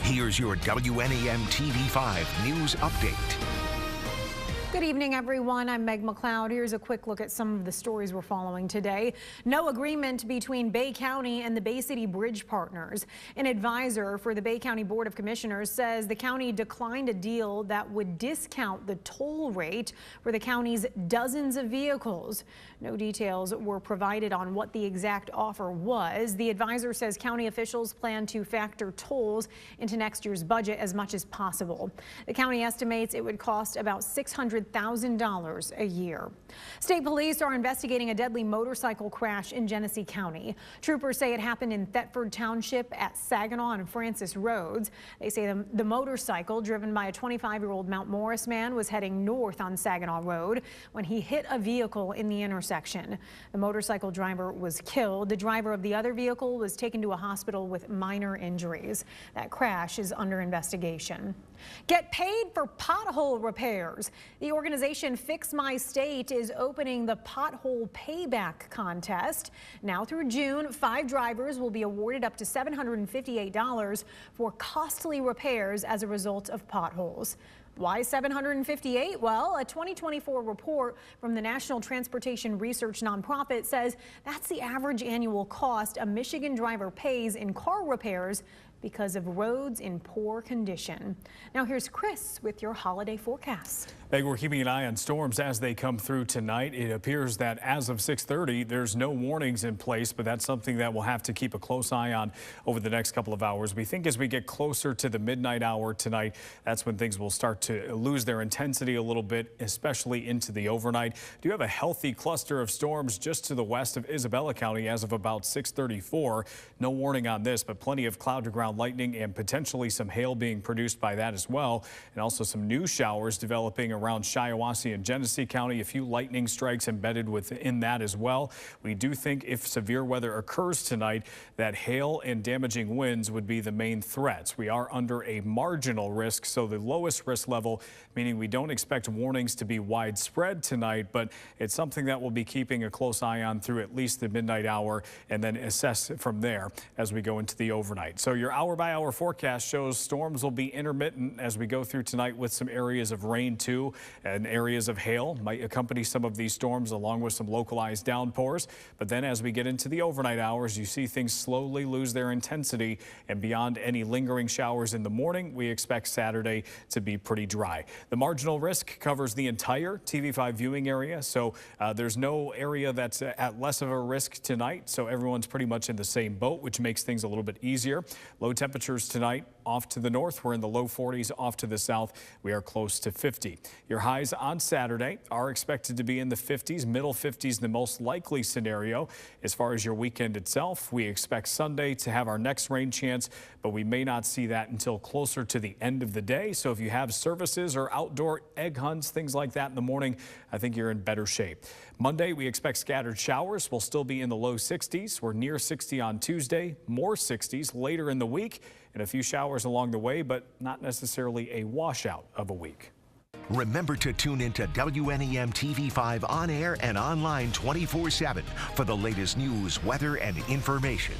Here's your WNEM TV5 News Update. Good evening, everyone. I'm Meg McLeod. Here's a quick look at some of the stories we're following today. No agreement between Bay County and the Bay City Bridge Partners. An advisor for the Bay County Board of Commissioners says the county declined a deal that would discount the toll rate for the county's dozens of vehicles. No details were provided on what the exact offer was. The advisor says county officials plan to factor tolls into next year's budget as much as possible. The county estimates it would cost about $600,000 a year. State police are investigating a deadly motorcycle crash in Genesee County. Troopers say it happened in Thetford Township at Saginaw and Francis Roads. They say the motorcycle, driven by a 25-year-old Mount Morris man, was heading north on Saginaw Road when he hit a vehicle in the intersection. The motorcycle driver was killed. The driver of the other vehicle was taken to a hospital with minor injuries. That crash is under investigation. Get paid for pothole repairs. The organization Fix My State is opening the Pothole Payback Contest. Now through June, 5 drivers will be awarded up to $758 for costly repairs as a result of potholes. Why $758? Well, a 2024 report from the National Transportation Research nonprofit says that's the average annual cost a Michigan driver pays in car repairs because of roads in poor condition. Now here's Chris with your holiday forecast. Meg, we're keeping an eye on storms as they come through tonight. It appears that as of 6:30, there's no warnings in place, but that's something that we'll have to keep a close eye on over the next couple of hours. We think as we get closer to the midnight hour tonight, that's when things will start to lose their intensity a little bit, especially into the overnight. Do you have a healthy cluster of storms just to the west of Isabella County as of about 6:34? No warning on this, but plenty of cloud to ground lightning and potentially some hail being produced by that as well, and also some new showers developing around Shiawassee and Genesee County. A few lightning strikes embedded within that as well. We do think if severe weather occurs tonight, that hail and damaging winds would be the main threats. We are under a marginal risk, so the lowest risk level, meaning we don't expect warnings to be widespread tonight, but it's something that we'll be keeping a close eye on through at least the midnight hour and then assess it from there as we go into the overnight. So your hour-by-hour forecast shows storms will be intermittent as we go through tonight, with some areas of rain too, and areas of hail might accompany some of these storms along with some localized downpours. But then as we get into the overnight hours, you see things slowly lose their intensity, and beyond any lingering showers in the morning, we expect Saturday to be pretty dry. The marginal risk covers the entire TV5 viewing area, so there's no area that's at less of a risk tonight, so everyone's pretty much in the same boat, which makes things a little bit easier. Low temperatures tonight off to the north. We're in the low 40s. Off to the south, we are close to 50. Your highs on Saturday are expected to be in the 50s, middle 50s, the most likely scenario. As far as your weekend itself, we expect Sunday to have our next rain chance, but we may not see that until closer to the end of the day. So if you have services or outdoor egg hunts, things like that in the morning, I think you're in better shape. Monday, we expect scattered showers. We'll still be in the low 60s. We're near 60 on Tuesday, more 60s later in the week, and a few showers along the way, but not necessarily a washout of a week. Remember to tune into WNEM TV5 on air and online 24/7 for the latest news, weather, and information.